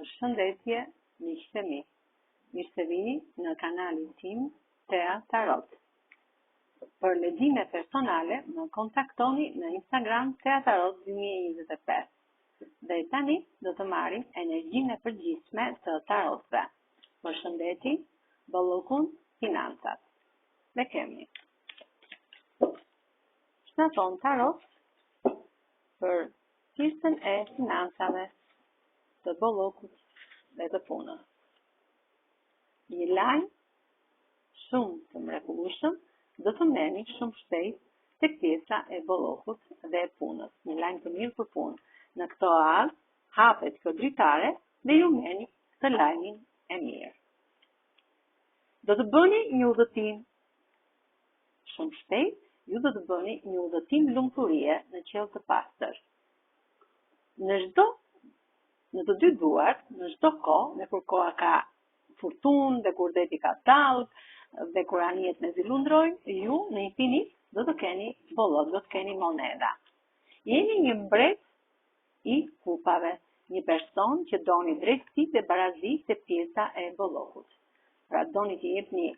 Shëndetje, miqtë e mi. Mirë se vini në kanalin tim Tea Tarot. Për lexime personale, më kontaktoni në Instagram Tea Tarot 2025. Dhe tani do të marrim energjinë e përgjithshme të tarotëve. Përshëndetje, bollokun, financat. Dhe kemi. Çfarë thon tarot për pjesën e financave, të bollokut dhe të punës. Një lajm shumë të mrekullueshëm do të merrni shumë shpejt tek pjesa e bollokut dhe e punës. Një lajm të mirë për punë. Në këto radhë hapet kjo dritare dhe ju merrni këtë lajmin e mirë. Do të bëni një udhëtim shumë shpejt, ju do të bëni një udhëtim lumturie në qiell të pastër. Në të dy duart, në çdo kohë, dhe kur koha ka furtunë, dhe kur deti ka tallë, dhe kur anijet me zilundrojnë, ju në infinit do të keni bollok, do të keni moneda. Jeni një mbret i kupave, një person që doni drejtësi dhe barazi te pjesa e bollokut. Pra doni të jepni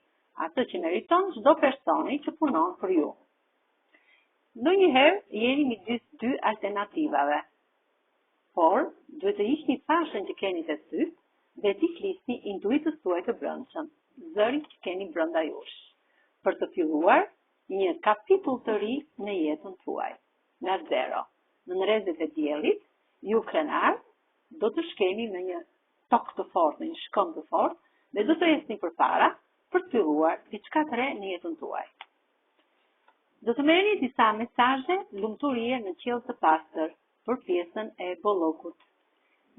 atë që meriton çdo personi që punon për ju. Ndonjëherë jeni midis dy alternativave. Por, duhet të hiqni fashën që keni të syt dhe t'i flisni intuitës tuaj të brendshëm, zërit që keni brenda jush, për të filluar një kapitull të ri në jetën tuaj. Nga zero, në nërezet e diellit, ju krenar do të shkeni në një tokë të fortë, në një shkëm të fortë, dhe do të ecni përpara për të filluar diçka të re në jetën tuaj. Do të merrni disa mesazhe lumturie në qiell të pastër për pjesën e bollokut.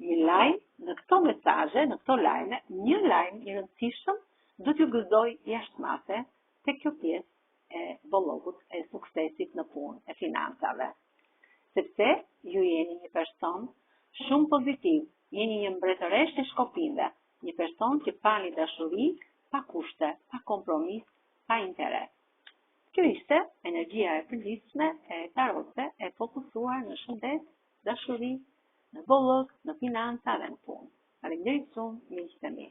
Një lajm në këto mesazhe, në këto lajme, një lajm i rëndësishëm do t'ju gëzoj jashtëmate tek kjo pjesë e bollokut, e suksesit në punë, e financave. Sepse ju jeni një person shumë pozitiv, jeni një mbretëresh e shkopinve, një person që pani dashuri, pa kushte, pa kompromis, pa interes. Kjo ishte energjia e përgjithshme e tarotëve e fokusuar në shëndet, dashuri, në bollok, në financa dhe në punë. Faleminderit shumë, miqtë e mi.